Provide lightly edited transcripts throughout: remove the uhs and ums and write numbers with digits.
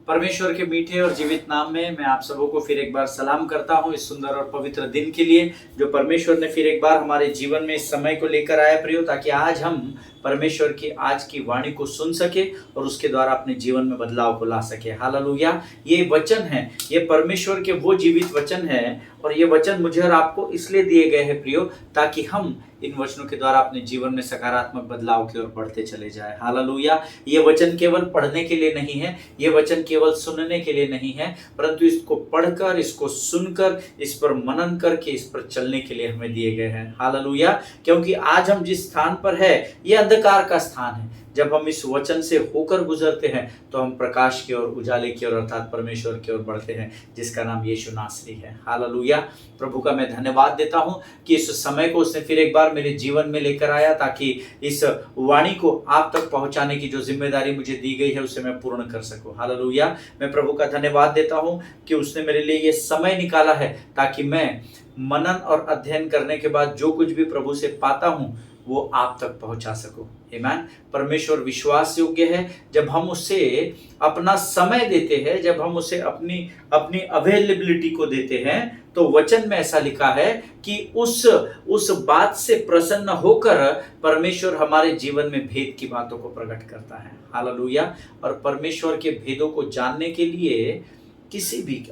परमेश्वर के मीठे और जीवित नाम में मैं आप सबों को फिर एक बार सलाम करता हूं इस सुंदर और पवित्र दिन के लिए जो परमेश्वर ने फिर एक बार हमारे जीवन में इस समय को लेकर आया प्रियो, ताकि आज हम परमेश्वर की आज की वाणी को सुन सके और उसके द्वारा अपने जीवन में बदलाव को ला सके। हालेलुया। ये वचन है, ये परमेश्वर के वो जीवित वचन है और ये वचन मुझे और आपको इसलिए दिए गए हैं प्रियो, ताकि हम इन वचनों के द्वारा अपने जीवन में सकारात्मक बदलाव की ओर बढ़ते चले जाए। हालेलुया। ये वचन केवल पढ़ने के लिए नहीं है, ये वचन केवल सुनने के लिए नहीं है, परंतु इसको पढ़कर, इसको सुनकर, इस पर मनन करके, इस पर चलने के लिए हमें दिए गए हैं। हालेलुया। क्योंकि आज हम जिस स्थान पर है ये अंधकार का स्थान है। जब हम इस वचन से होकर गुजरते हैं तो हम प्रकाश की ओर, उजाले की ओर अर्थात परमेश्वर की ओर बढ़ते हैं, जिसका नाम यीशु नासरी है। हालेलुया। प्रभु का मैं धन्यवाद देता हूं कि इस समय को उसने फिर एक बार मेरे जीवन में लेकर आया, ताकि इस वाणी को आप तक पहुंचाने की जो जिम्मेदारी मुझे दी गई है उसे मैं पूर्ण कर सकूं। हालेलुया। मैं प्रभु का धन्यवाद देता हूं कि उसने मेरे लिए ये समय निकाला है, ताकि मैं मनन और अध्ययन करने के बाद जो कुछ भी प्रभु से पाता हूं वो आप तक पहुंचा सकूं। आमीन। परमेश्वर विश्वास योग्य है। जब हम उसे अपना समय देते हैं, जब हम उसे अपनी अवेलेबिलिटी को देते हैं, तो वचन में ऐसा लिखा है कि उस बात से प्रसन्न होकर परमेश्वर हमारे जीवन में भेद की बातों को प्रकट करता है। हालेलुया। और परमेश्वर के भेदों को जानने के लिए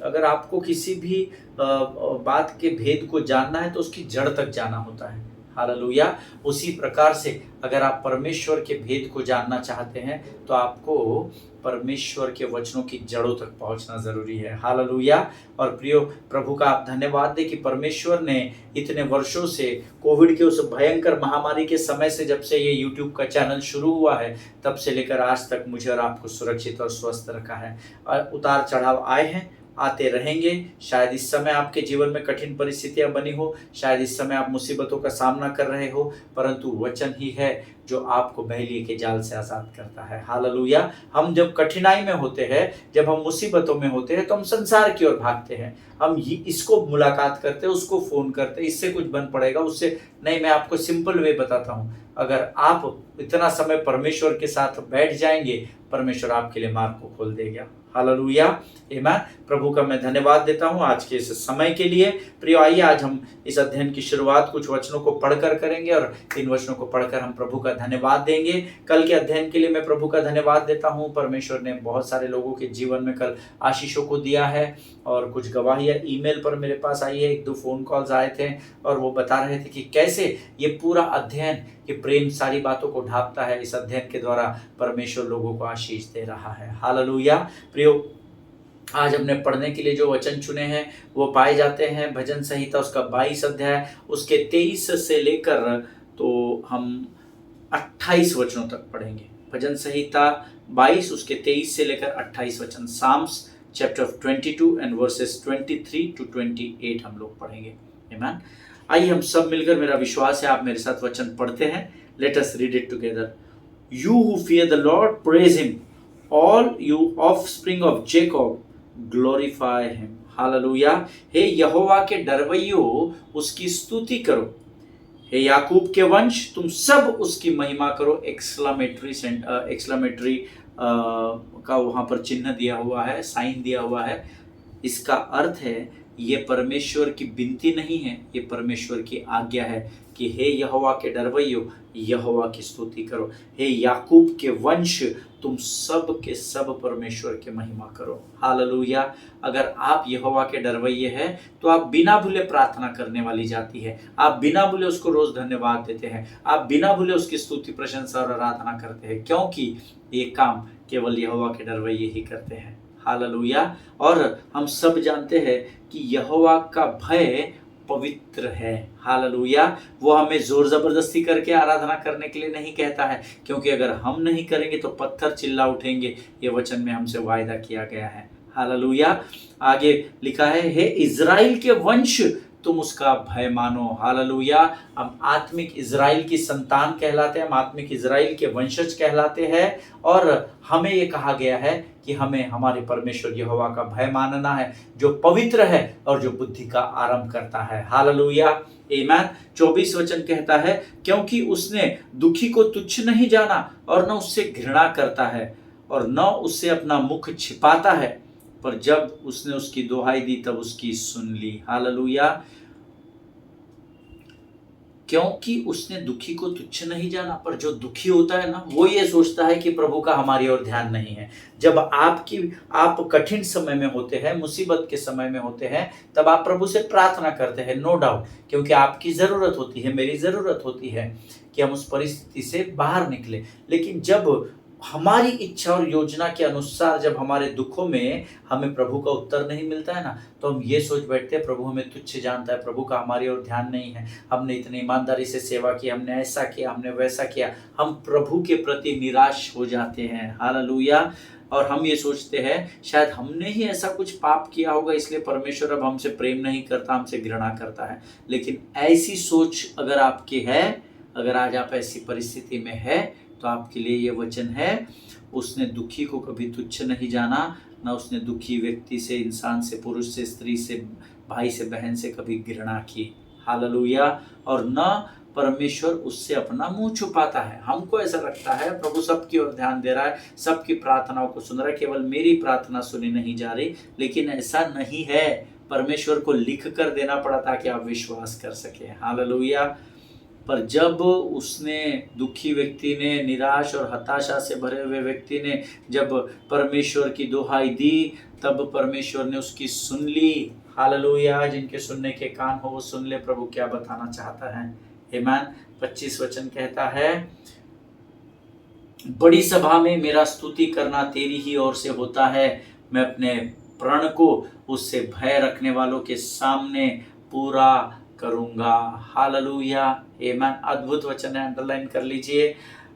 अगर आपको किसी भी बात के भेद को जानना है तो उसकी जड़ तक जाना होता है। हालेलुया। उसी प्रकार से अगर आप परमेश्वर के भेद को जानना चाहते हैं तो आपको परमेश्वर के वचनों की जड़ों तक पहुंचना जरूरी है। हालेलुया। और प्रियो, प्रभु का आप धन्यवाद दें कि परमेश्वर ने इतने वर्षों से, कोविड के उस भयंकर महामारी के समय से, जब से ये यूट्यूब का चैनल शुरू हुआ है तब से लेकर आज तक मुझे और आपको सुरक्षित और स्वस्थ रखा है। उतार चढ़ाव आए हैं, आते रहेंगे। शायद इस समय आपके जीवन में कठिन परिस्थितियां बनी हो, शायद इस समय आप मुसीबतों का सामना कर रहे हो, परंतु वचन ही है जो आपको बहेलिए के जाल से आजाद करता है। हालेलुया। हम जब कठिनाई में होते हैं, जब हम मुसीबतों में होते हैं, तो हम संसार की ओर भागते हैं। हम इसको मुलाकात करते हैं, उसको फोन करते हैं, इससे कुछ बन पड़ेगा, उससे नहीं। मैं आपको सिंपल वे बताता हूँ, अगर आप इतना समय परमेश्वर के साथ बैठ जाएंगे, परमेश्वर आपके लिए मार्ग को खोल देगा। हालेलुया। आमीन। प्रभु का मैं धन्यवाद देता हूं आज के इस समय के लिए। प्रियो, आइए आज हम इस अध्ययन की शुरुआत कुछ वचनों को पढ़कर करेंगे और इन वचनों को पढ़कर हम प्रभु का धन्यवाद देंगे। कल के अध्ययन के लिए मैं प्रभु का धन्यवाद देता हूं। परमेश्वर ने बहुत सारे लोगों के जीवन में कल आशीषों को दिया है और कुछ गवाहियां ईमेल पर मेरे पास आई है, 1-2 फोन कॉल्स आए थे और वो बता रहे थे कि कैसे ये पूरा अध्ययन, ये प्रेम सारी बातों को ढांपता है। इस अध्ययन के द्वारा परमेश्वर लोगों को आशीष दे रहा है। हालेलुया। प्रियो, आज हमने पढ़ने के लिए जो वचन चुने हैं वो पाए जाते हैं भजन संहिता उसका 22 अध्याय, उसके 23 से लेकर तो हम 28 वचनों तक पढ़ेंगे। भजन संहिता 22 उसके 23 से लेकर 28 वचन। Psalms chapter 22 and verses 23 to 28 हम लोग पढ़ेंगे। आमीन। आइए हम सब मिलकर, मेरा विश्वास है आप मेरे साथ वचन पढ़ते हैं। Let us read it together. You who fear the Lord praise him, all you offspring of Jacob glorify him. Hallelujah. हे यहोवा के डरवैयो, उसकी स्तुति करो। हे याकूब के वंश, तुम सब उसकी महिमा करो। एक्सक्लेमेटरी का वहां पर चिन्ह दिया हुआ है, साइन दिया हुआ है। इसका अर्थ है ये परमेश्वर की विनती नहीं है, ये परमेश्वर की आज्ञा है कि हे यहोवा के डरवैयो, यहोवा की स्तुति करो। हे याकूब के वंश, तुम सब के सब परमेश्वर की महिमा करो। हालेलुया। अगर आप यहोवा के डरवैये हैं तो आप बिना भूले प्रार्थना करने वाली जाति है। आप बिना भूले उसको रोज धन्यवाद देते हैं, आप बिना भूले उसकी स्तुति, प्रशंसा और आराधना करते हैं, क्योंकि ये काम केवल यहोवा के डरवैये ही करते हैं। हालेलुया। और हम सब जानते हैं कि यहोवा का भय पवित्र है। हालेलुया। वो हमें जोर जबरदस्ती करके आराधना करने के लिए नहीं कहता है, क्योंकि अगर हम नहीं करेंगे तो पत्थर चिल्ला उठेंगे। ये वचन में हमसे वायदा किया गया है। हालेलुया। आगे लिखा है, हे इज़राइल के वंश, तुम उसका भय मानो। हालेलुया। हम आत्मिक इज़राइल की संतान कहलाते हैं, हम आत्मिक इज़राइल के वंशज कहलाते हैं और हमें ये कहा गया है कि हमें हमारे परमेश्वर यहोवा का भय मानना है, जो पवित्र है और जो बुद्धि का आरंभ करता है। हालेलुया। आमीन। 24 वचन कहता है, क्योंकि उसने दुखी को तुच्छ नहीं जाना और न उससे घृणा करता है और न उससे अपना मुख छिपाता है, पर जब उसने उसकी दुहाई दी तब उसकी सुन ली। हालेलुया। क्योंकि उसने दुखी को तुच्छ नहीं जाना। पर जो दुखी होता है ना, वो ये सोचता है कि प्रभु का हमारी ओर ध्यान नहीं है। जब आप कठिन समय में होते हैं, मुसीबत के समय में होते हैं, तब आप प्रभु से प्रार्थना करते हैं, नो डाउट, क्योंकि आपकी जरूरत होती है, मेरी जरूरत होती है कि हम उस परिस्थिति से बाहर निकले। लेकिन जब हमारी इच्छा और योजना के अनुसार जब हमारे दुखों में हमें प्रभु का उत्तर नहीं मिलता है ना, तो हम ये सोच बैठते हैं प्रभु हमें तुच्छ जानता है, प्रभु का हमारी ओर ध्यान नहीं है, हमने इतनी ईमानदारी से सेवा की, हमने ऐसा किया, हमने वैसा किया। हम प्रभु के प्रति निराश हो जाते हैं। हालेलुया। और हम ये सोचते हैं शायद हमने ही ऐसा कुछ पाप किया होगा, इसलिए परमेश्वर अब हमसे प्रेम नहीं करता, हमसे घृणा करता है। लेकिन ऐसी सोच अगर आपकी है, अगर आज आप ऐसी परिस्थिति में है, तो आपके लिए ये वचन है, उसने दुखी को कभी तुच्छ नहीं जाना, न उसने दुखी व्यक्ति से, इंसान से, पुरुष से, स्त्री से, भाई से, बहन से कभी घृणा की। हालेलुया। और न परमेश्वर उससे अपना मुंह छुपाता है। हमको ऐसा लगता है प्रभु सबकी ओर ध्यान दे रहा है, सबकी प्रार्थनाओं को सुन रहा है, केवल मेरी प्रार्थना सुनी नहीं जा रही, लेकिन ऐसा नहीं है। परमेश्वर को लिख कर देना पड़ा ताकि आप विश्वास कर सके। हालेलुया। पर जब उसने, दुखी व्यक्ति ने, निराश और हताशा से भरे हुए व्यक्ति ने जब परमेश्वर की दुहाई दी, तब परमेश्वर ने उसकी सुन ली। हालेलुया। जिनके सुनने के कान हो वो सुन ले, प्रभु क्या बताना चाहता है। आमीन। 25 वचन कहता है, बड़ी सभा में मेरा स्तुति करना तेरी ही ओर से होता है, मैं अपने प्रण को उससे भय रखने वालों के सामने पूरा करूंगा। हालेलुया। आमीन। अद्भुत वचन है, अंडरलाइन कर लीजिए।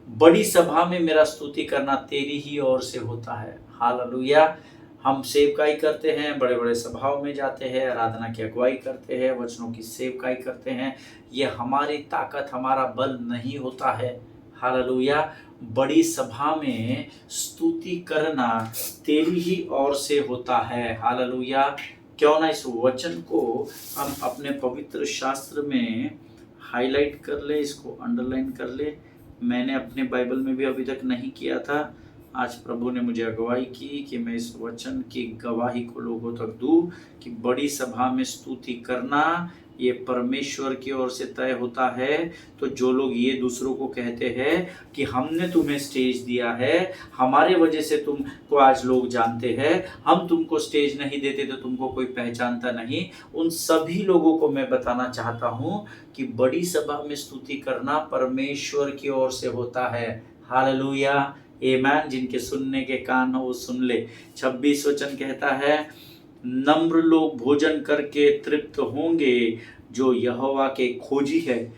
बड़ी सभा में मेरा स्तुति करना तेरी ही ओर से होता है। हालेलुया। हम सेवकाई करते हैं, बड़े बड़े सभाओं में जाते हैं, आराधना की अगुवाई करते हैं, वचनों की सेवकाई करते हैं। ये हमारी ताकत, हमारा बल नहीं होता है। हालेलुया। बड़ी सभा में स्तुति करना तेरी ही ओर से होता है। हालेलुया। क्यों ना इस वचन को हम अपने पवित्र शास्त्र में हाईलाइट कर ले, इसको अंडरलाइन कर ले। मैंने अपने बाइबल में भी अभी तक नहीं किया था। आज प्रभु ने मुझे अगुवाई की कि मैं इस वचन की गवाही को लोगों तक दूं कि बड़ी सभा में स्तुति करना ये परमेश्वर की ओर से तय होता है। तो जो लोग ये दूसरों को कहते हैं कि हमने तुम्हें स्टेज दिया है, हमारे वजह से तुमको आज लोग जानते हैं, हम तुमको स्टेज नहीं देते तो तुमको कोई पहचानता नहीं, उन सभी लोगों को मैं बताना चाहता हूँ कि बड़ी सभा में स्तुति करना परमेश्वर की ओर से होता है। हालेलुया। आमीन। जिनके सुनने के कान हो वो सुन ले। 26 वचन कहता है, नम्र लोग भोजन करके तृप्त होंगे, जो यहोवा के खोजी है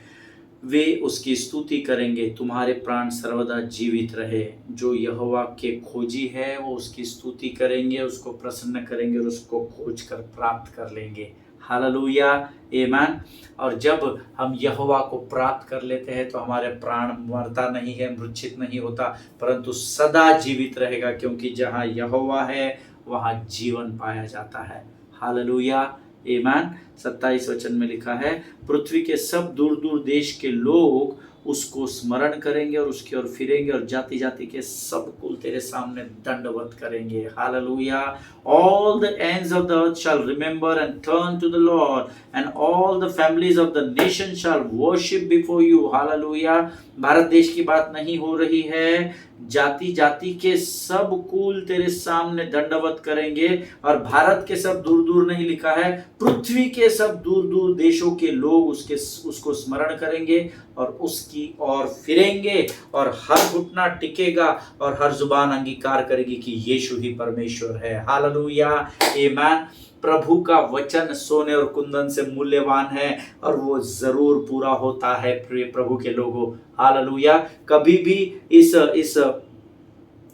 वे उसकी स्तुति करेंगे। तुम्हारे प्राण सर्वदा जीवित रहे। जो यहोवा के खोजी है वो उसकी स्तुति करेंगे, उसको प्रसन्न करेंगे और उसको खोज कर प्राप्त कर लेंगे। हालेलुया। आमीन। और जब हम यहोवा को प्राप्त कर लेते हैं तो हमारे प्राण मरता नहीं है, मूर्छित नहीं होता, परंतु सदा जीवित रहेगा, क्योंकि जहाँ यहोवा है वहाँ जीवन पाया जाता है। हालेलुया। आमीन। 27 वचन में लिखा है, पृथ्वी के सब दूर दूर देश के लोग उसको स्मरण करेंगे और उसकी ओर फिरेंगे, और जाति जाति के सब कुल तेरे सामने दंडवत करेंगे। Hallelujah. All the ends of the earth shall remember and turn to the Lord, and all the families of the nation shall worship before you. Hallelujah. Bharat देश की बात नहीं हो रही है, जाति जाति के सब कुल तेरे सामने दंडवत करेंगे। और भारत के सब दूर दूर नहीं लिखा है, पृथ्वी के सब दूर दूर देशों के लोग उसको स्मरण करेंगे और उसकी ओर फिरेंगे, और हर घुटना टिकेगा और हर जुबान अंगीकार करेगी कि यीशु ही परमेश्वर है। हालेलुया। आमीन। प्रभु का वचन सोने और कुंदन से मूल्यवान है और वो जरूर पूरा होता है। प्रिय प्रभु के लोगों, हालेलुया। कभी भी इस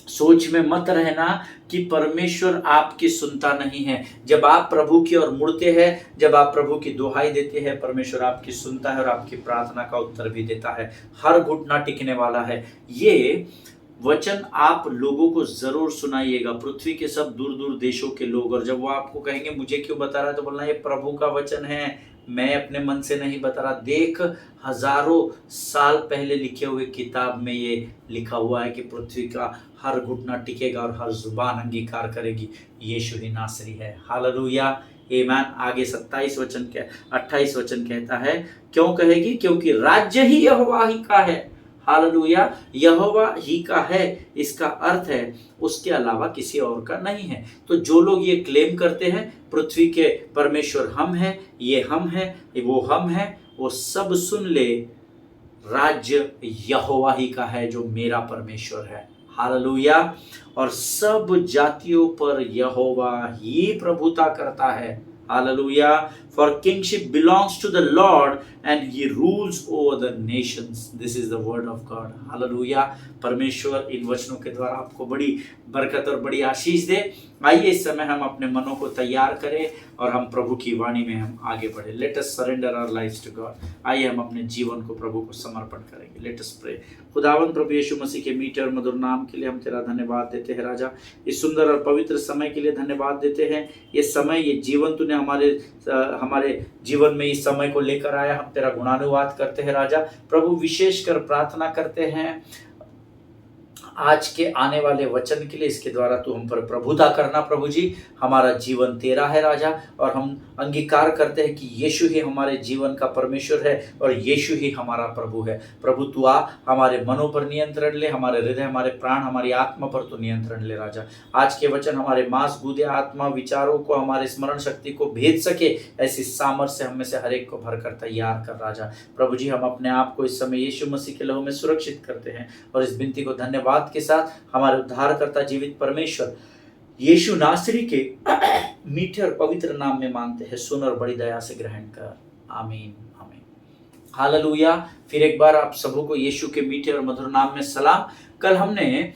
सोच में मत रहना कि परमेश्वर आपकी सुनता नहीं है। जब आप प्रभु की ओर मुड़ते हैं, जब आप प्रभु की दुहाई देते हैं, परमेश्वर आपकी सुनता है और आपकी प्रार्थना का उत्तर भी देता है। हर घुटना टिकने वाला है। ये वचन आप लोगों को जरूर सुनाइएगा, पृथ्वी के सब दूर दूर देशों के लोग। और जब वो आपको कहेंगे मुझे क्यों बता रहा है, तो बोलना ये प्रभु का वचन है, मैं अपने मन से नहीं बता रहा, देख हजारों साल पहले लिखे हुए किताब में ये लिखा हुआ है कि पृथ्वी का हर घुटना टिकेगा और हर जुबान अंगीकार करेगी यीशु ही नासरी है। हालेलुया, आमीन। आगे 28 वचन कहता है, क्यों कहेगी? क्योंकि राज्य ही यहोवा ही का है। हालेलुया, यहोवा ही का है, इसका अर्थ है उसके अलावा किसी और का नहीं है। तो जो लोग ये क्लेम करते हैं पृथ्वी के परमेश्वर हम हैं, ये हम हैं, वो हम हैं, वो सब सुन ले, राज्य यहोवा ही का है जो मेरा परमेश्वर है। हालेलुया। और सब जातियों पर यहोवा ही प्रभुता करता है। Hallelujah. For kingship belongs to the Lord and he rules over the nations. This is the word of God. Hallelujah. परमेश्वर इन वचनों के द्वारा आपको बड़ी बरकत और बड़ी आशीष दे। आइए इस समय हम अपने मनों को तैयार करें और हम प्रभु की वाणी में हम आगे बढ़े। Let us surrender our lives to God. आइए हम अपने जीवन को प्रभु को समर्पण करेंगे। Let us pray. खुदावंद प्रभु यीशु मसीह के मीठे और मधुर नाम के लिए हम तेरा धन्यवाद देते हैं राजा। इस सुंदर और पवित्र समय के लिए धन्यवाद देते हैं। ये समय, ये जीवन तूने हमारे जीवन में इस समय को लेकर आया, हम तेरा गुणानुवाद करते हैं राजा। प्रभु विशेषकर प्रार्थना करते हैं आज के आने वाले वचन के लिए, इसके द्वारा तू हम पर प्रभुता करना प्रभु जी। हमारा जीवन तेरा है राजा, और हम अंगीकार करते हैं कि यीशु ही हमारे जीवन का परमेश्वर है और यीशु ही हमारा प्रभु है। प्रभु तू आ, हमारे मनों पर नियंत्रण ले, हमारे हृदय, हमारे प्राण, हमारी आत्मा पर तू नियंत्रण ले राजा। आज के वचन हमारे मांस गूदे आत्मा विचारों को, हमारे स्मरण शक्ति को भेद सके, ऐसी सामर्थ्य हम में से हर एक को भर कर तैयार कर राजा। प्रभु जी, हम अपने आप को इस समय यीशु मसीह के लहू में सुरक्षित करते हैं और इस विनती को धन्यवाद के साथ हमारे उद्धारकर्ता जीवित परमेश्वर यीशु नासरी के मीठे और पवित्र नाम में मांगते हैं। सुन और बड़ी दया से ग्रहण कर। आमीन, आमीन। हालेलुया। फिर एक बार आप सबों को यीशु के मीठे और मधुर नाम में सलाम। कल हमने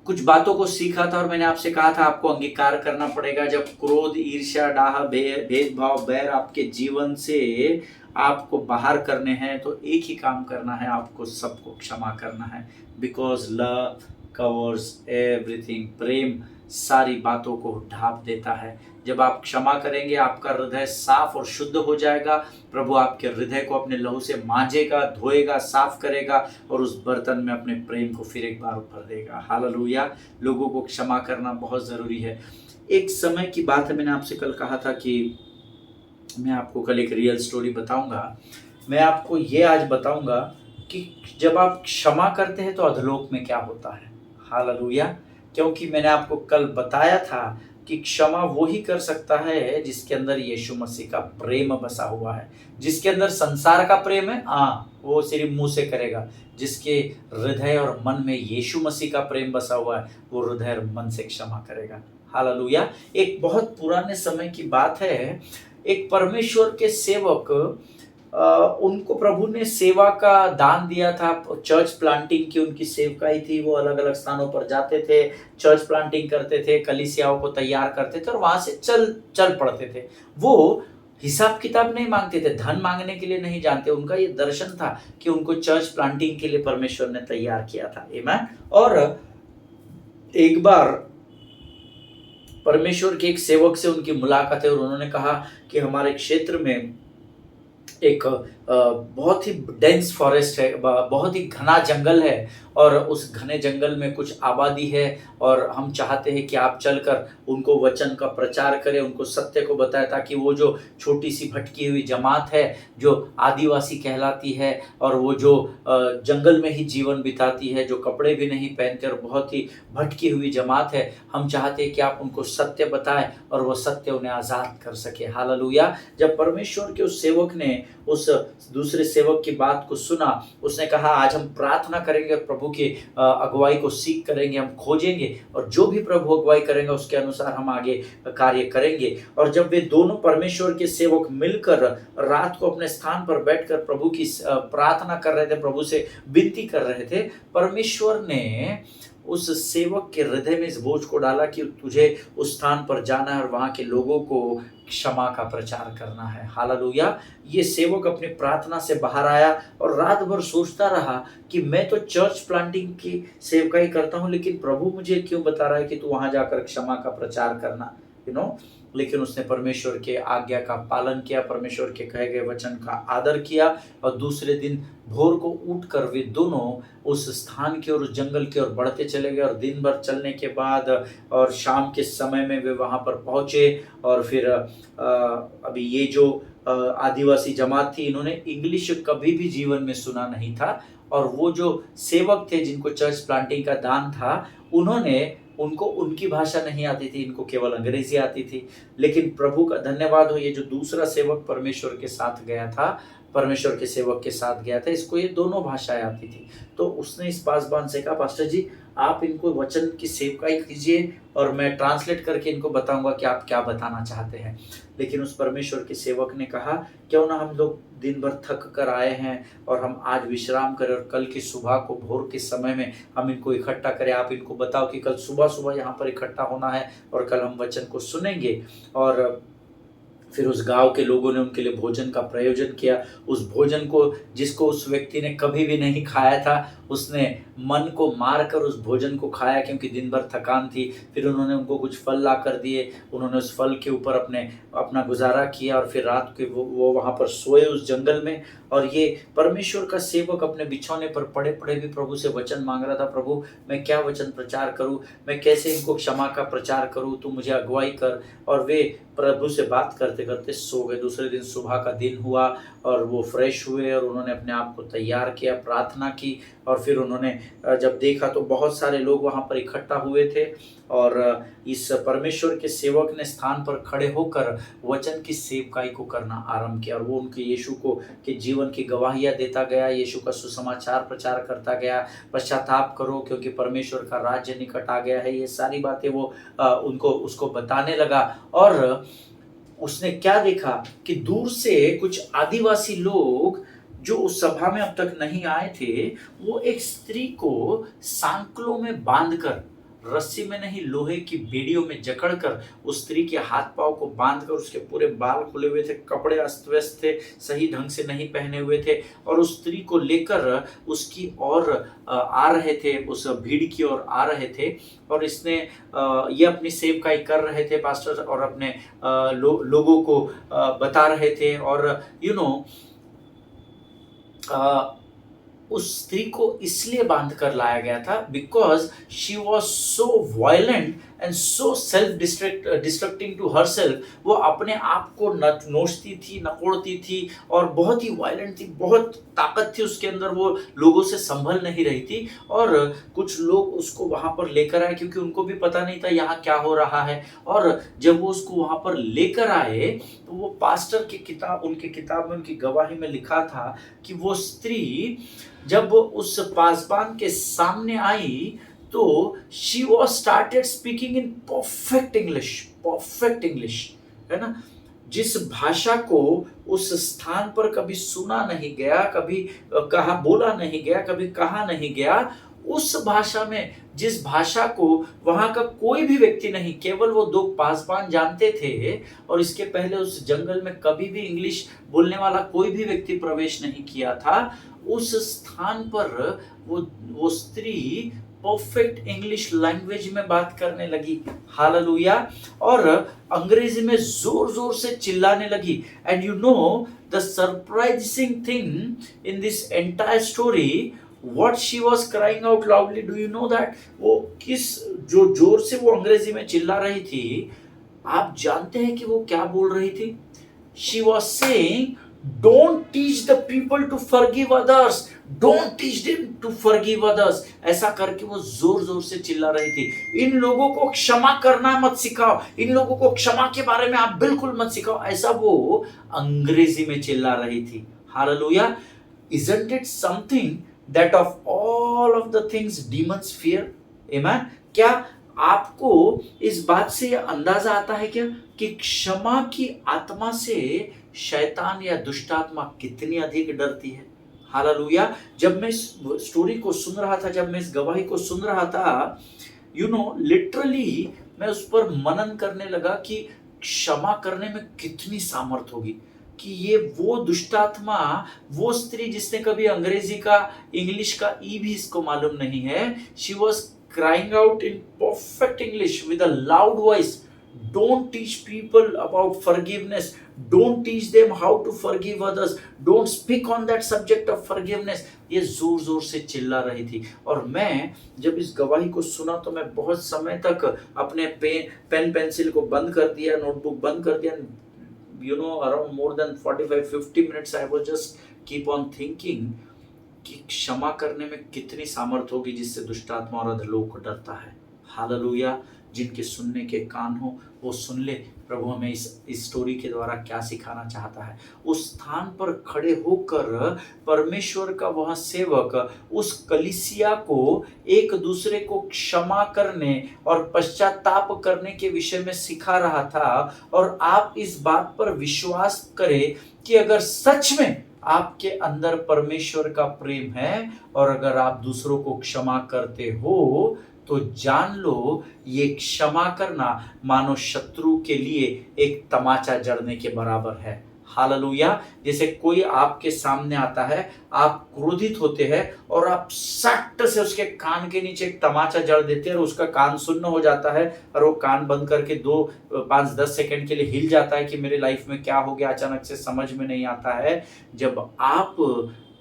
कुछ बातों को सीखा था और मैंने आपसे कहा था आपको अंगीकार करना पड़ेगा। जब क्रोध, ईर्ष्या, डाह, भेदभाव, बैर आपके जीवन से आपको बाहर करने हैं तो एक ही काम करना है, आपको सबको क्षमा करना है। Because love covers everything. प्रेम सारी बातों को ढांप देता है। जब आप क्षमा करेंगे आपका हृदय साफ और शुद्ध हो जाएगा। प्रभु आपके हृदय को अपने लहू से मांजेगा, धोएगा, साफ करेगा और उस बर्तन में अपने प्रेम को फिर एक बार भर देगा। हालेलुया। लोगों को क्षमा करना बहुत ज़रूरी है। एक समय की बात है, मैंने आपसे कल कहा था कि मैं आपको कल एक रियल स्टोरी बताऊंगा। मैं आपको ये आज बताऊंगा कि जब आप क्षमा करते हैं तो अधोलोक में क्या होता है। हालेलुया। क्योंकि मैंने आपको कल बताया था कि क्षमा वो ही कर सकता है जिसके अंदर यीशु मसीह का प्रेम बसा हुआ है। जिसके अंदर संसार का प्रेम है, वो सिर्फ मुंह से करेगा। जिसके हृदय और मन में यीशु मसीह का प्रेम बसा हुआ है, वो हृदय और मन से क्षमा करेगा। हालेलुया। एक बहुत पुराने समय की बात है, एक परमेश्वर के सेवक, उनको प्रभु ने सेवा का दान दिया था। चर्च प्लांटिंग की उनकी सेवकाई थी। वो अलग अलग स्थानों पर जाते थे, चर्च प्लांटिंग करते थे, कलीसियाओं को तैयार करते थे और वहां से चल पड़ते थे। वो हिसाब किताब नहीं मांगते थे, धन मांगने के लिए नहीं जानते। उनका ये दर्शन था कि उनको चर्च प्लांटिंग के लिए परमेश्वर ने तैयार किया था। आमीन। और एक बार परमेश्वर के एक सेवक से उनकी मुलाकात है और उन्होंने कहा कि हमारे क्षेत्र में एक बहुत ही डेंस फॉरेस्ट है, बहुत ही घना जंगल है और उस घने जंगल में कुछ आबादी है और हम चाहते हैं कि आप चलकर उनको वचन का प्रचार करें, उनको सत्य को बताएं, ताकि वो जो छोटी सी भटकी हुई जमात है जो आदिवासी कहलाती है और वो जो जंगल में ही जीवन बिताती है, जो कपड़े भी नहीं पहनते और बहुत ही भटकी हुई जमात है, हम चाहते हैं कि आप उनको सत्य बताएं और वो सत्य उन्हें आज़ाद कर सके। हालेलुया। जब परमेश्वर के उस सेवक ने उस दूसरे सेवक की बात को सुना, उसने कहा आज हम प्रार्थना करेंगे, प्रभु की अगुवाई को सीख करेंगे, हम खोजेंगे और जो भी प्रभु अगुवाई करेंगे उसके अनुसार हम आगे कार्य करेंगे। और जब वे दोनों परमेश्वर के सेवक मिलकर रात को अपने स्थान पर बैठकर प्रभु की प्रार्थना कर रहे थे, प्रभु से विनती कर रहे थे, परमेश्वर ने उस सेवक के हृदय में इस बोझ को डाला कि तुझे उस स्थान पर जाना है और वहाँ के लोगों को क्षमा का प्रचार करना है। हालेलुया। ये सेवक अपनी प्रार्थना से बाहर आया और रात भर सोचता रहा कि मैं तो चर्च प्लांटिंग की सेवकाई करता हूँ, लेकिन प्रभु मुझे क्यों बता रहा है कि तू वहाँ जाकर क्षमा का प्रचार करना। लेकिन उसने परमेश्वर के आज्ञा का पालन किया, परमेश्वर के कहे गए वचन का आदर किया और दूसरे दिन भोर को उठकर वे दोनों उस स्थान की ओर, उस जंगल की ओर बढ़ते चले गए। और दिन भर चलने के बाद और शाम के समय में वे वहाँ पर पहुँचे। और फिर अभी ये जो आदिवासी जमात थी, इन्होंने इंग्लिश कभी भी जीवन में सुना नहीं था। और वो जो सेवक थे जिनको चर्च प्लांटिंग का दान था, उनको उनकी भाषा नहीं आती थी, इनको केवल अंग्रेजी आती थी। लेकिन प्रभु का धन्यवाद हो, ये जो दूसरा सेवक परमेश्वर के साथ गया था, परमेश्वर के सेवक के साथ गया था, इसको ये दोनों भाषाएं आती थी। तो उसने इस पासवान से कहा, पास्टर जी आप इनको वचन की सेवकाई कीजिए और मैं ट्रांसलेट करके इनको बताऊंगा कि आप क्या बताना चाहते हैं। लेकिन उस परमेश्वर के सेवक ने कहा, क्यों ना हम लोग दिन भर थक कर आए हैं और हम आज विश्राम करें और कल की सुबह को, भोर के समय में हम इनको इकट्ठा करें। आप इनको बताओ कि कल सुबह सुबह यहाँ पर इकट्ठा होना है और कल हम वचन को सुनेंगे। और फिर उस गांव के लोगों ने उनके लिए भोजन का प्रयोजन किया। उस भोजन को, जिसको उस व्यक्ति ने कभी भी नहीं खाया था, उसने मन को मारकर उस भोजन को खाया, क्योंकि दिन भर थकान थी। फिर उन्होंने उनको कुछ फल ला कर दिए, उन्होंने उस फल के ऊपर अपना गुजारा किया और फिर रात के वो वहाँ पर सोए उस जंगल में। और ये परमेश्वर का सेवक अपने बिछौने पर पड़े पड़े भी प्रभु से वचन मांग रहा था, प्रभु मैं क्या वचन प्रचार करूं, मैं कैसे इनको क्षमा का प्रचार करूं, तू मुझे अगुवाई कर। और वे प्रभु से बात करते करते सो गए। दूसरे दिन सुबह का दिन हुआ और वो फ्रेश हुए और उन्होंने अपने आप को तैयार किया, प्रार्थना की। और फिर उन्होंने जब देखा तो बहुत सारे लोग वहाँ पर इकट्ठा हुए थे। और इस परमेश्वर के सेवक ने स्थान पर खड़े होकर वचन की सेवकाई को करना आरंभ किया। और वो उनके यीशु को के जीवन की गवाहियाँ देता गया, यीशु का सुसमाचार प्रचार करता गया, पश्चाताप करो क्योंकि परमेश्वर का राज्य निकट आ गया है। ये सारी बातें वो उसको बताने लगा। और उसने क्या देखा कि दूर से कुछ आदिवासी लोग जो उस सभा में अब तक नहीं आए थे, वो एक स्त्री को सांकलों में बांधकर, रस्सी में नहीं लोहे की बेड़ियों में जकड़कर, उस स्त्री के हाथ पांव को बांधकर, उसके पूरे बाल खुले हुए थे, कपड़े अस्त व्यस्त थे, सही ढंग से नहीं पहने हुए थे, और उस स्त्री को लेकर उसकी ओर आ रहे थे, उस भीड़ की ओर आ रहे थे। और इसने ये अपनी सेवकाई कर रहे थे पास्टर, और अपने लोगों को बता रहे थे। और उस स्त्री को इसलिए बांध कर लाया गया था because she was so violent and so self destructing to her self. वो अपने आप को नोचती थी, नकोड़ती थी और बहुत ही वायलेंट थी, बहुत ताकत थी उसके अंदर, वो लोगों से संभल नहीं रही थी। और कुछ लोग उसको वहां पर लेकर आए क्योंकि उनको भी पता नहीं था यहाँ क्या हो रहा है। और जब वो उसको वहां पर लेकर आए तो वो पास्टर की किताब, उनकी किताब में, उनकी गवाही में लिखा था कि वो स्त्री जब उस पासबान के सामने आई तो she was started speaking in perfect English, है ना। जिस भाषा को उस स्थान पर कभी सुना नहीं गया, कभी बोला नहीं गया, कभी कहा नहीं गया, उस भाषा में, जिस भाषा को वहां का कोई भी व्यक्ति नहीं, केवल वो दो पासबान जानते थे। और इसके पहले उस जंगल में कभी भी इंग्लिश बोलने वाला कोई भी व्यक्ति प्रवेश नहीं किया था। उस स्थान पर वो स्त्री परफेक्ट इंग्लिश लैंग्वेज में बात करने लगी, हालेलुया। और अंग्रेजी में जोर जोर से चिल्लाने लगी। And you know the surprising thing in this entire story, what she was crying out loudly, do you know that? वो किस जो जोर से वो अंग्रेजी में चिल्ला रही थी, आप जानते हैं कि वो क्या बोल रही थी? She was saying, don't teach the people to forgive others, don't teach them to forgive others। ऐसा करके वो जोर जोर से चिल्ला रही थी, इन लोगों को क्षमा करना मत सिखाओ, इन लोगों को क्षमा के बारे में आप बिल्कुल मत सिखाओ, ऐसा वो अंग्रेजी में चिल्ला रही थी, hallelujah. Isn't it something that of all of the things demons fear? Amen? क्या आपको इस बात से यह अंदाजा आता है क्या कि क्षमा की आत्मा से शैतान या दुष्टात्मा कितनी अधिक डरती है? हालेलुया। जब मैं इस स्टोरी को सुन रहा था, जब मैं इस गवाही को सुन रहा था, लिटरली मैं उस पर मनन करने लगा कि क्षमा करने में कितनी सामर्थ होगी। कि ये वो दुष्टात्मा, वो स्त्री जिसने कभी अंग्रेजी का, इंग्लिश का ई भी इसको मालूम नहीं है, she was crying out in perfect English with a loud voice, Don't teach people about forgiveness. Don't teach them how to forgive others. Don't speak on that subject of forgiveness. ये जोर जोर से चिल्ला रही थी। और मैं जब इस गवाही को सुना तो मैं बहुत समय तक अपने पेन पेंसिल को बंद कर दिया, नोटबुक बंद कर दिया। Around more than 45-50 minutes I was just keep on thinking कि क्षमा करने में कितनी सामर्थ होगी जिससे दुष्ट आत्मा और अधलोक को डरता है। हालेलुया। जिनके सुनने के कान हो वो सुन ले, प्रभु हमें इस स्टोरी के द्वारा क्या सिखाना चाहता है। उस स्थान पर खड़े होकर परमेश्वर का वह सेवक उस कलीसिया को एक दूसरे को क्षमा करने और पश्चाताप करने के विषय में सिखा रहा था। और आप इस बात पर विश्वास करें कि अगर सच में आपके अंदर परमेश्वर का प्रेम है और अगर आप दूसरों को क्षमा करते हो तो जान लो ये क्षमा करना मानो शत्रु के लिए एक तमाचा जड़ने के बराबर है। हालेलुया। जैसे कोई आपके सामने आता है, आप क्रोधित होते हैं और आप सट से उसके कान के नीचे एक तमाचा जड़ देते हैं और उसका कान सुन्न हो जाता है और वो कान बंद करके 2-5-10 सेकंड के लिए हिल जाता है कि मेरे लाइफ में क्या हो गया, अचानक से समझ में नहीं आता है। जब आप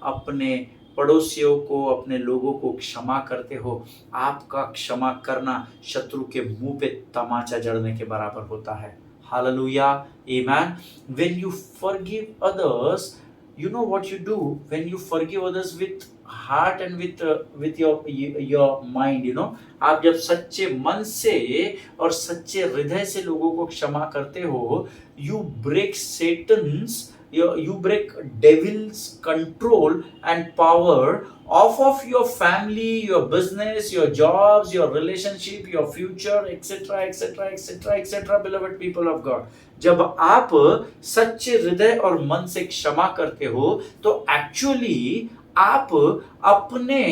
अपने पड़ोसियों को, अपने लोगों को क्षमा करते हो, आपका क्षमा करना शत्रु के मुंह पे तमाचा जड़ने के बराबर होता है। Hallelujah, amen. When you forgive others, you know what you do when you forgive others with heart and with your mind, आप जब सच्चे मन से और सच्चे हृदय से लोगों को क्षमा करते हो, you break Satan's you break devil's control and power off of your family, your business, your jobs, your relationship, your future, etc., etc., etc., etc., beloved people of God. जब आप सच्चे हृदय और मन से क्षमा करते हो तो एक्चुअली आप अपने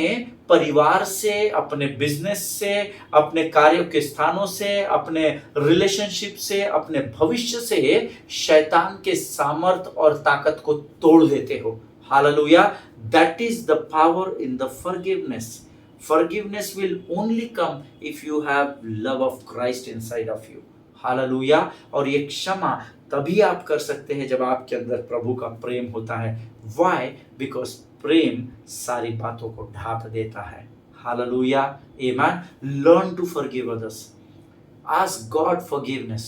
परिवार से, अपने बिजनेस से, अपने कार्य के स्थानों से, अपने रिलेशनशिप से, अपने भविष्य से शैतान के सामर्थ और ताकत को तोड़ देते हो। Hallelujah. That is the power in the forgiveness. Forgiveness will only come if you have love of Christ inside of you. Hallelujah. और ये क्षमा तभी आप कर सकते हैं जब आपके अंदर प्रभु का प्रेम होता है। Why? Because प्रेम सारी बातों को ढांप देता है। Hallelujah, amen. Learn to forgive others. Ask God forgiveness.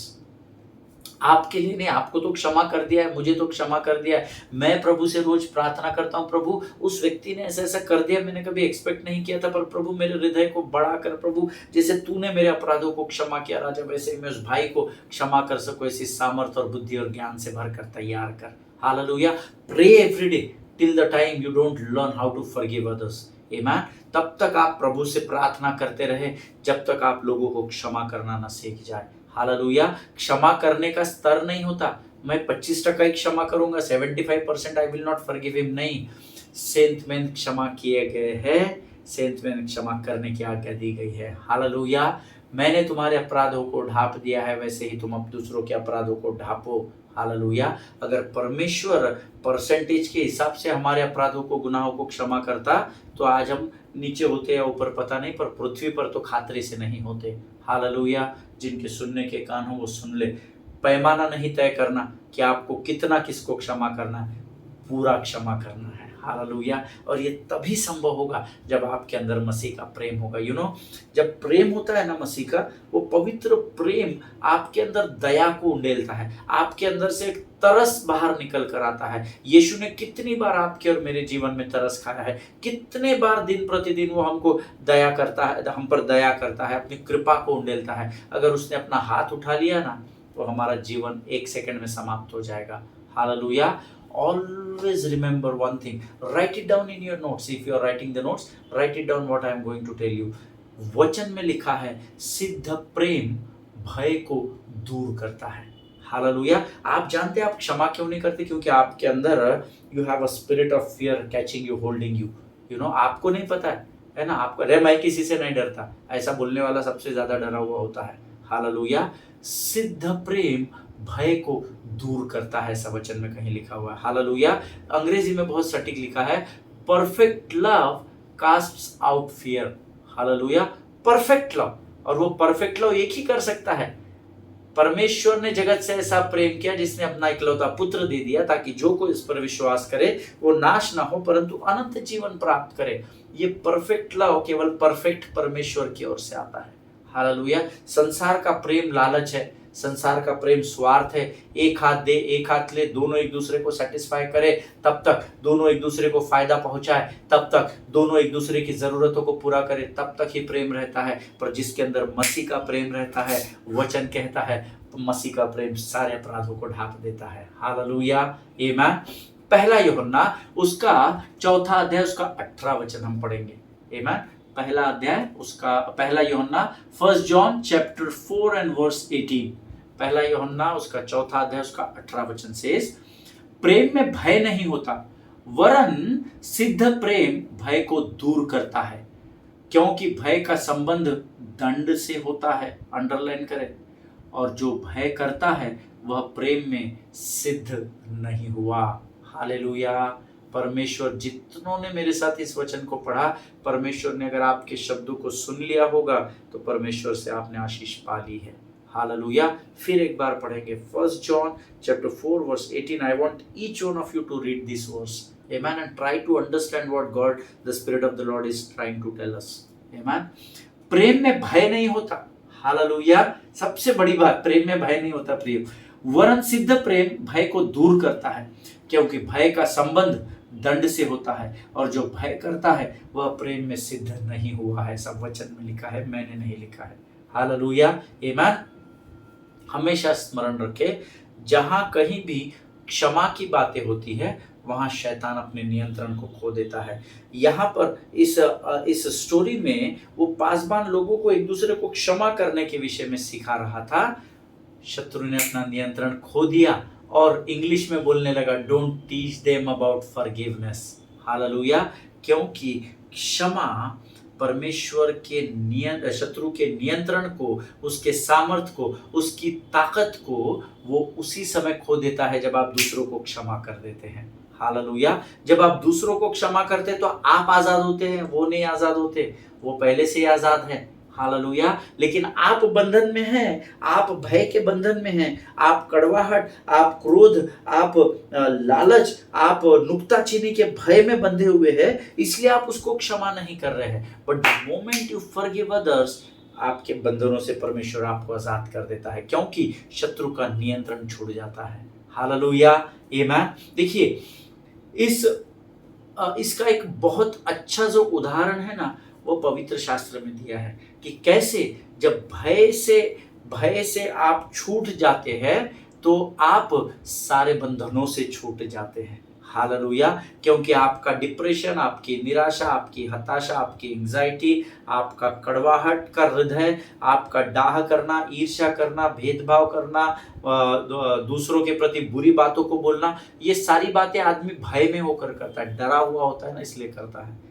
आपके लिए नहीं, आपको तो क्षमा कर दिया है, मुझे तो क्षमा कर दिया है। मैं प्रभु से रोज प्रार्थना करता हूँ, प्रभु उस व्यक्ति ने ऐसा ऐसा कर दिया, मैंने कभी एक्सपेक्ट नहीं किया था, पर प्रभु मेरे हृदय को बढ़ा कर, प्रभु जैसे तूने मेरे अपराधों को क्षमा किया राजा, वैसे ही मैं उस भाई को क्षमा कर सकूं। ऐसी सामर्थ और बुद्धि और ज्ञान से भरकर तैयार कर। Hallelujah. Pray every day till the time you don't learn how to forgive others. Amen. तब तक आप प्रभु से प्रार्थना करते रहे जब तक आप लोगों को क्षमा करना ना सीख जाए। हालेलुया। क्षमा करने का स्तर नहीं होता मैं 25% ही क्षमा करूंगा, 75% I will not forgive him. नहीं, सेंत में क्षमा किए गए हैं, सेंत में क्षमा करने की आज्ञा दी गई है। हालेलुया। मैंने तुम्हारे अपराधों को ढांप दिया है, वैसे ही तुम अब दूसरों के अपराधों को ढांपो। हालेलुया। अगर परमेश्वर परसेंटेज के हिसाब से हमारे अपराधों को, गुनाहों को क्षमा करता तो आज हम नीचे होते या ऊपर पता नहीं, पर पृथ्वी पर तो खातरे से नहीं होते। हालेलुया। जिनके सुनने के कान हो वो सुन ले। पैमाना नहीं तय करना कि आपको कितना किसको क्षमा करना है, पूरा क्षमा करना है। हालेलुया। और ये तभी संभव होगा जब आपके अंदर मसीह का प्रेम होगा। जब प्रेम होता है ना मसीह का, वो पवित्र प्रेम आपके अंदर दया को उंडेलता है, आपके अंदर से एक तरस बाहर निकल कर आता है। यीशु ने कितनी बार आपके और मेरे जीवन में तरस खाया है, कितने बार दिन प्रतिदिन वो हमको दया करता है, हम पर दया करता है, अपनी कृपा को उंडेलता है। अगर उसने अपना हाथ उठा लिया ना तो हमारा जीवन 1 सेकंड में समाप्त हो जाएगा। Hallelujah. Always remember one thing. Write it down in your notes. If you are writing the notes, write it down what I am going to tell you. वचन में लिखा है, सिद्ध प्रेम भय को दूर करता है। हालेलुया। आप जानते हैं आप क्षमा क्यों नहीं करते? क्योंकि आपके अंदर you have a spirit of fear catching you, holding you. आपको नहीं पता है ना? आपको अरे मैं किसी से नहीं डरता, ऐसा बोलने वाला सबसे ज्यादा डरा हुआ होता है। हालेलुया। सिद्ध प्रेम भय को दूर करता है, ऐसा वचन में कहीं लिखा हुआ है। हालेलुया। अंग्रेजी में बहुत सटीक लिखा है, perfect love castes out fear. Hallelujah. Perfect love, और वो परफेक्ट लव एक ही कर सकता है, परमेश्वर ने जगत से ऐसा प्रेम किया जिसने अपना इकलौता पुत्र दे दिया, ताकि जो कोई इस पर विश्वास करे वो नाश ना हो परंतु अनंत जीवन प्राप्त करे। ये परफेक्ट लव केवल परफेक्ट परमेश्वर की ओर से आता है। हालेलुया। संसार का प्रेम लालच है, संसार का प्रेम स्वार्थ है। एक हाथ दे एक हाथ ले, दोनों एक दूसरे को सेटिस्फाई करे तब तक, दोनों एक दूसरे को फायदा पहुंचाए तब तक, दोनों एक दूसरे की जरूरतों को पूरा करे तब तक ही प्रेम रहता है। पर जिसके अंदर मसीह का प्रेम रहता है, वचन कहता है मसीह का प्रेम सारे अपराधों को ढांप देता है। हालेलुया, आमीन। पहला यूहन्ना उसका 4 अध्याय उसका 18 वचन हम पढ़ेंगे। आमीन। पहला अध्याय उसका, पहला यूहन्ना 1 जॉन चैप्टर 4 एंड वर्स 18। पहला यूहन्ना उसका 4 अध्याय उसका 18 वचन से, प्रेम में भय नहीं होता वरन सिद्ध प्रेम भय को दूर करता है, क्योंकि भय का संबंध दंड से होता है। अंडरलाइन करें। और जो भय करता है वह प्रेम में सिद्ध नहीं हुआ। हालेलुया। परमेश्वर, जितनों ने मेरे साथ इस वचन को पढ़ा, परमेश्वर ने अगर आपके शब्दों को सुन लिया होगा तो परमेश्वर से आपने आशीष पा ली है। हालेलुया। फिर एक बार पढ़ेंगे 1 John chapter 4 verse 18। I want each one of you to read this verse, amen, and try to understand what God the spirit of the Lord is trying to tell us. Amen. प्रेम में भय नहीं होता। Hallelujah. सबसे बड़ी बात, प्रेम में भय नहीं होता प्रिय, वरन सिद्ध प्रेम भय को दूर करता है, क्योंकि भय का संबंध दंड से होता है, और जो भय करता है वह प्रेम में सिद्ध नहीं हुआ है। सब वचन में लिखा है, मैंने नहीं लिखा है। हालेलुया, आमीन। हमेशा स्मरण रखें, जहां कहीं भी क्षमा की बातें होती है वहां शैतान अपने नियंत्रण को खो देता है। यहाँ पर इस स्टोरी में वो पासबान लोगों को एक दूसरे को क्षमा करने के विषय में सिखा रहा था। शत्रु ने अपना नियंत्रण खो दिया और इंग्लिश में बोलने लगा, don't teach them about forgiveness. Hallelujah. क्योंकि क्षमा परमेश्वर के शत्रु के नियंत्रण को, उसके सामर्थ को, उसकी ताकत को वो उसी समय खो देता है जब आप दूसरों को क्षमा कर देते हैं। हालेलुया। जब आप दूसरों को क्षमा करते हैं तो आप आजाद होते हैं, वो नहीं आजाद होते, वो पहले से ही आजाद है। हालेलुया। लेकिन आप बंधन में हैं, आप भय के बंधन में हैं, आप कड़वाहट, आप क्रोध, आप लालच, आप नुक्ताचीनी के भय में बंधे हुए हैं, इसलिए आप उसको क्षमा नहीं कर रहे हैं। But the moment you forgive others, आपके बंधनों से परमेश्वर आपको आजाद कर देता है, क्योंकि शत्रु का नियंत्रण छूट जाता है। हालेलुया, आमीन। देखिए, इसका एक बहुत अच्छा जो उदाहरण है ना, वो पवित्र शास्त्र में दिया है कि कैसे जब भय से आप छूट जाते हैं तो आप सारे बंधनों से छूट जाते हैं। हालेलुया। क्योंकि आपका डिप्रेशन, आपकी निराशा, आपकी हताशा, आपकी एंजाइटी, आपका कड़वाहट का हृदय, आपका डाह करना, ईर्ष्या करना, भेदभाव करना, दूसरों के प्रति बुरी बातों को बोलना, ये सारी बातें आदमी भय में होकर करता है, डरा हुआ होता है ना, इसलिए करता है।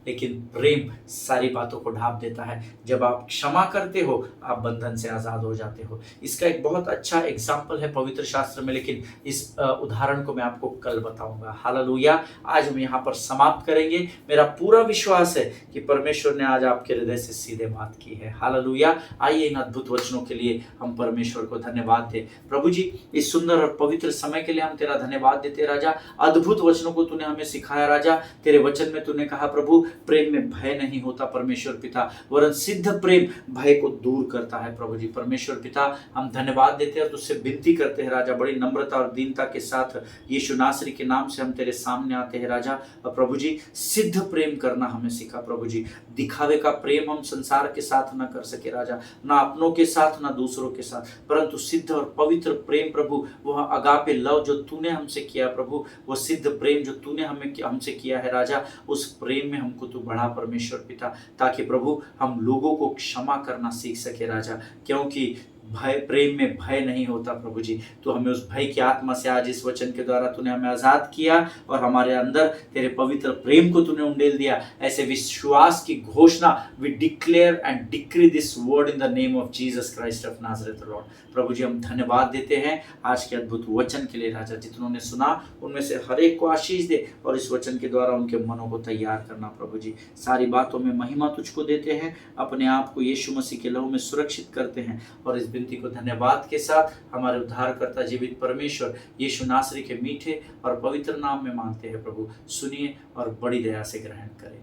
लेकिन प्रेम सारी बातों को ढांप देता है। जब आप क्षमा करते हो आप बंधन से आजाद हो जाते हो। इसका एक बहुत अच्छा एग्जाम्पल है पवित्र शास्त्र में, लेकिन इस उदाहरण को मैं आपको कल बताऊंगा। हालेलुया। आज हम यहाँ पर समाप्त करेंगे। मेरा पूरा विश्वास है कि परमेश्वर ने आज आपके हृदय से सीधे बात की है। हालेलुया। आइए इन अद्भुत वचनों के लिए हम परमेश्वर को धन्यवाद दें। प्रभु जी, इस सुंदर और पवित्र समय के लिए हम तेरा धन्यवाद देते राजा। अद्भुत वचनों को तूने हमें सिखाया राजा। तेरे वचन में तूने कहा प्रभु, प्रेम में भय नहीं होता परमेश्वर पिता, वरन सिद्ध प्रेम भय को दूर करता है। प्रभु जी परमेश्वर पिता, हम धन्यवाद देते हैं और तुझसे विनती करते हैं राजा, बड़ी नम्रता और दीनता के साथ यीशु नासरी के नाम से हम तेरे सामने आते हैं राजा। और प्रभु जी, सिद्ध प्रेम करना हमें सिखा प्रभु जी। दिखावे का प्रेम हम संसार के साथ ना कर सके राजा, ना अपनों के साथ ना दूसरों के साथ, परंतु सिद्ध और पवित्र प्रेम प्रभु, वह अगापे लव जो तूने हमसे किया प्रभु, वह सिद्ध प्रेम जो तूने हमसे किया है राजा, उस प्रेम में हमको तू बढ़ा परमेश्वर पिता, ताकि प्रभु हम लोगों को क्षमा करना सीख सके राजा। क्योंकि प्रेम में भय नहीं होता प्रभु जी। तो हमें उस भय की आत्मा से आज इस वचन के द्वारा तूने हमें आजाद किया और हमारे अंदर तेरे पवित्र प्रेम को तूने उंडेल दिया। ऐसे विश्वास की घोषणा, we declare and decree this word in the name of Jesus Christ of Nazareth Lord. प्रभु जी, हम धन्यवाद देते हैं आज के अद्भुत वचन के लिए राजा। जितनों ने सुना उनमें से हर एक को आशीष दे और इस वचन के द्वारा उनके मनों को तैयार करना प्रभु जी। सारी बातों में महिमा तुझको देते हैं, अपने आप को यीशु मसीह के लहू में सुरक्षित करते हैं और इस विनती को धन्यवाद के साथ हमारे उद्धारकर्ता जीवित परमेश्वर यीशु नासरी के मीठे और पवित्र नाम में मांगते हैं प्रभु, सुनिए और बड़ी दया से ग्रहण करें।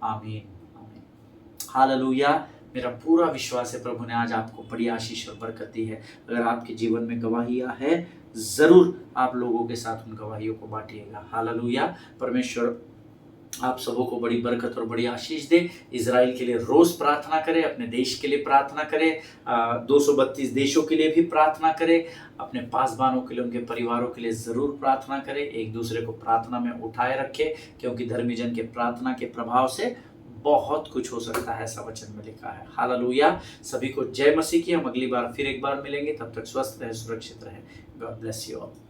आमीन आमीन। हालेलुया। मेरा पूरा विश्वास है प्रभु ने आज आपको बड़ी आशीष और बरकत दी है। अगर आपके जीवन में गवाहियां है, जरूर आप लोगों के साथ उन गवाहियों को बांटिएगा। हालेलुया। परमेश्वर आप सबों को बड़ी बरकत और बड़ी आशीष दे। इजराइल के लिए रोज प्रार्थना करें, अपने देश के लिए प्रार्थना करें, 232 देशों के लिए भी प्रार्थना करें, अपने पासबानों के लिए, उनके परिवारों के लिए जरूर प्रार्थना करें। एक दूसरे को प्रार्थना में उठाए रखें, क्योंकि धर्मी जन के प्रार्थना के प्रभाव से बहुत कुछ हो सकता है, ऐसा वचन में लिखा है। हालेलुया। सभी को जय मसीह की। हम अगली बार फिर एक बार मिलेंगे, तब तक स्वस्थ रहे, सुरक्षित रहे। God bless you all.